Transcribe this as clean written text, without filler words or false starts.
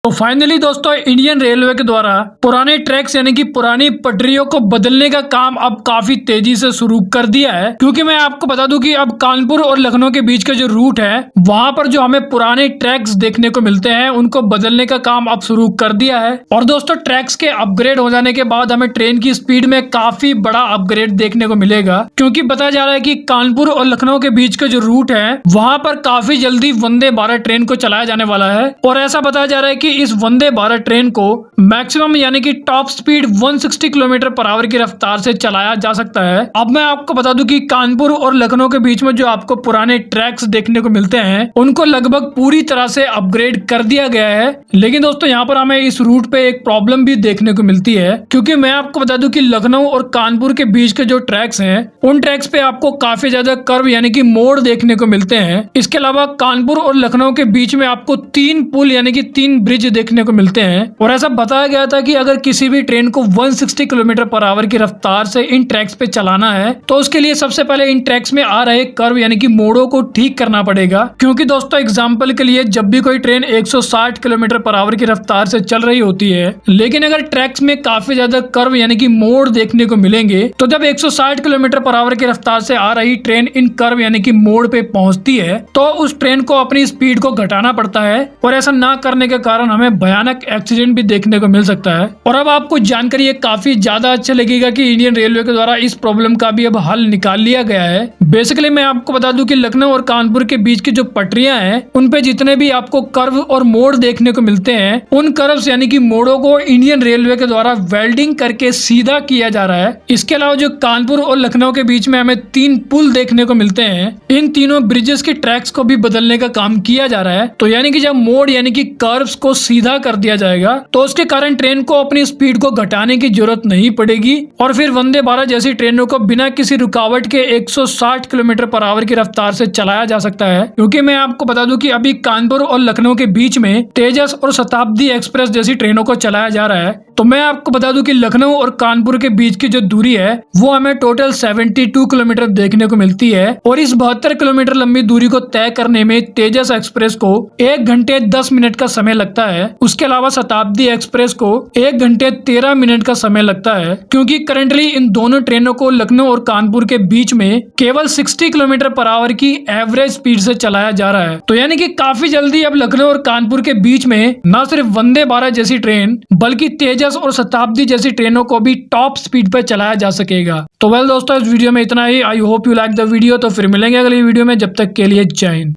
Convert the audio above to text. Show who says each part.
Speaker 1: तो फाइनली दोस्तों Indian railway के द्वारा पुराने ट्रैक्स यानी कि पुरानी पटरियों को बदलने का काम अब काफी तेजी से शुरू कर दिया है। क्योंकि मैं आपको बता दूं कि अब कानपुर और लखनऊ के बीच का जो रूट है वहां पर जो हमें पुराने ट्रैक्स देखने को मिलते हैं उनको बदलने का काम अब शुरू कर दिया है। और दोस्तों ट्रैक्स के अपग्रेड हो जाने के बाद हमें ट्रेन की स्पीड में काफी बड़ा अपग्रेड देखने को मिलेगा। क्योंकि बताया जा रहा है कि कानपुर और लखनऊ के बीच का जो रूट है वहां पर काफी जल्दी वंदे भारत ट्रेन को चलाया जाने वाला है। और ऐसा बताया जा रहा है कि इस वंदे भारत ट्रेन को मैक्सिमम यानी कि top speed 160 kilometre per hour की रफ्तार से चलाया जा सकता है। अब मैं आपको बता दूं कि कानपुर और लखनऊ के बीच में जो आपको पुराने ट्रैक्स देखने को मिलते हैं उनको लगभग पूरी तरह से अपग्रेड कर दिया गया है। लेकिन दोस्तों यहाँ पर हमें इस रूट पे एक प्रॉब्लम भी देखने को मिलती है। क्योंकि मैं आपको बता दूं कि लखनऊ और कानपुर के बीच के जो ट्रैक्स हैं उन ट्रैक्स पे आपको काफी ज्यादा कर्व यानी कि मोड़ देखने को मिलते हैं। इसके अलावा कानपुर और लखनऊ के बीच में आपको 3 पुल यानी कि 3 ब्रिज देखने को मिलते हैं। और ऐसा बताया गया था कि अगर किसी भी ट्रेन को 160 किलोमीटर पर आवर की रफ्तार से इन ट्रैक्स पे चलाना है तो उसके लिए सबसे पहले इन ट्रैक्स में आ रहे कर्व यानी कि मोड़ों को ठीक करना पड़ेगा। क्योंकि दोस्तों एग्जांपल के लिए जब भी कोई ट्रेन 160 किलोमीटर पर आवर की रफ्तार से चल रही होती है लेकिन अगर ट्रैक्स में काफी ज्यादा कर्व यानी कि मोड़ देखने को मिलेंगे तो जब 160 किलोमीटर पर आवर की रफ्तार से आ रही ट्रेन इन कर्व यानी कि मोड़ पे पहुंचती है तो उस ट्रेन को अपनी स्पीड को घटाना पड़ता है। और ऐसा ना करने के कारण हमें भयानक एक्सीडेंट भी देखने को मिल सकता है। और अब आपको जानकारी ये काफी ज्यादा अच्छा लगेगा कि इंडियन रेलवे के द्वारा इस प्रॉब्लम का भी अब हल निकाल लिया गया है। बेसिकली मैं आपको बता दूं कि लखनऊ और कानपुर के बीच की जो पटरियां हैं उन पे जितने भी आपको कर्व और मोड़ देखने को मिलते हैं उन कर्व्स यानी कि मोड़ों को इंडियन रेलवे के द्वारा वेल्डिंग करके सीधा किया जा रहा है। इसके अलावा जो कानपुर और लखनऊ के बीच में हमें 3 पुल देखने को मिलते हैं इन तीनों ब्रिजेस के ट्रैक्स को भी बदलने का काम किया जा रहा है। तो यानी कि जब मोड़ यानी कि कर्व्स को सीधा कर दिया जाएगा तो उसके कारण ट्रेन को अपनी स्पीड को घटाने की जरूरत नहीं पड़ेगी और फिर वंदे भारत जैसी ट्रेनों को बिना किसी रुकावट के 160 किलोमीटर पर आवर की रफ्तार से चलाया जा सकता है। क्योंकि मैं आपको बता दूं कि अभी कानपुर और लखनऊ के बीच में तेजस और शताब्दी एक्सप्रेस जैसी ट्रेनों को चलाया जा रहा है। तो मैं आपको बता दूं कि लखनऊ और कानपुर के बीच की जो दूरी है वो हमें टोटल 72 किलोमीटर देखने को मिलती है। और इस 72 किलोमीटर लंबी दूरी को तय करने में तेजस एक्सप्रेस को 1 घंटे 10 मिनट का समय लगता है। उसके अलावा शताब्दी एक्सप्रेस को 1 घंटे 13 मिनट का समय लगता है। क्योंकि करंटली इन दोनों ट्रेनों को लखनऊ और कानपुर के बीच में केवल 60 किलोमीटर पर आवर की एवरेज स्पीड से चलाया जा रहा है। तो यानी कि काफी जल्दी अब लखनऊ और कानपुर के बीच में न सिर्फ वंदे भारत जैसी ट्रेन बल्कि तेजस और शताब्दी जैसी ट्रेनों को भी टॉप स्पीड पर चलाया जा सकेगा। तो वेल दोस्तों इस वीडियो में इतना ही। I hope you like the video. तो फिर मिलेंगे अगली वीडियो में, जब तक के लिए जय हिंद।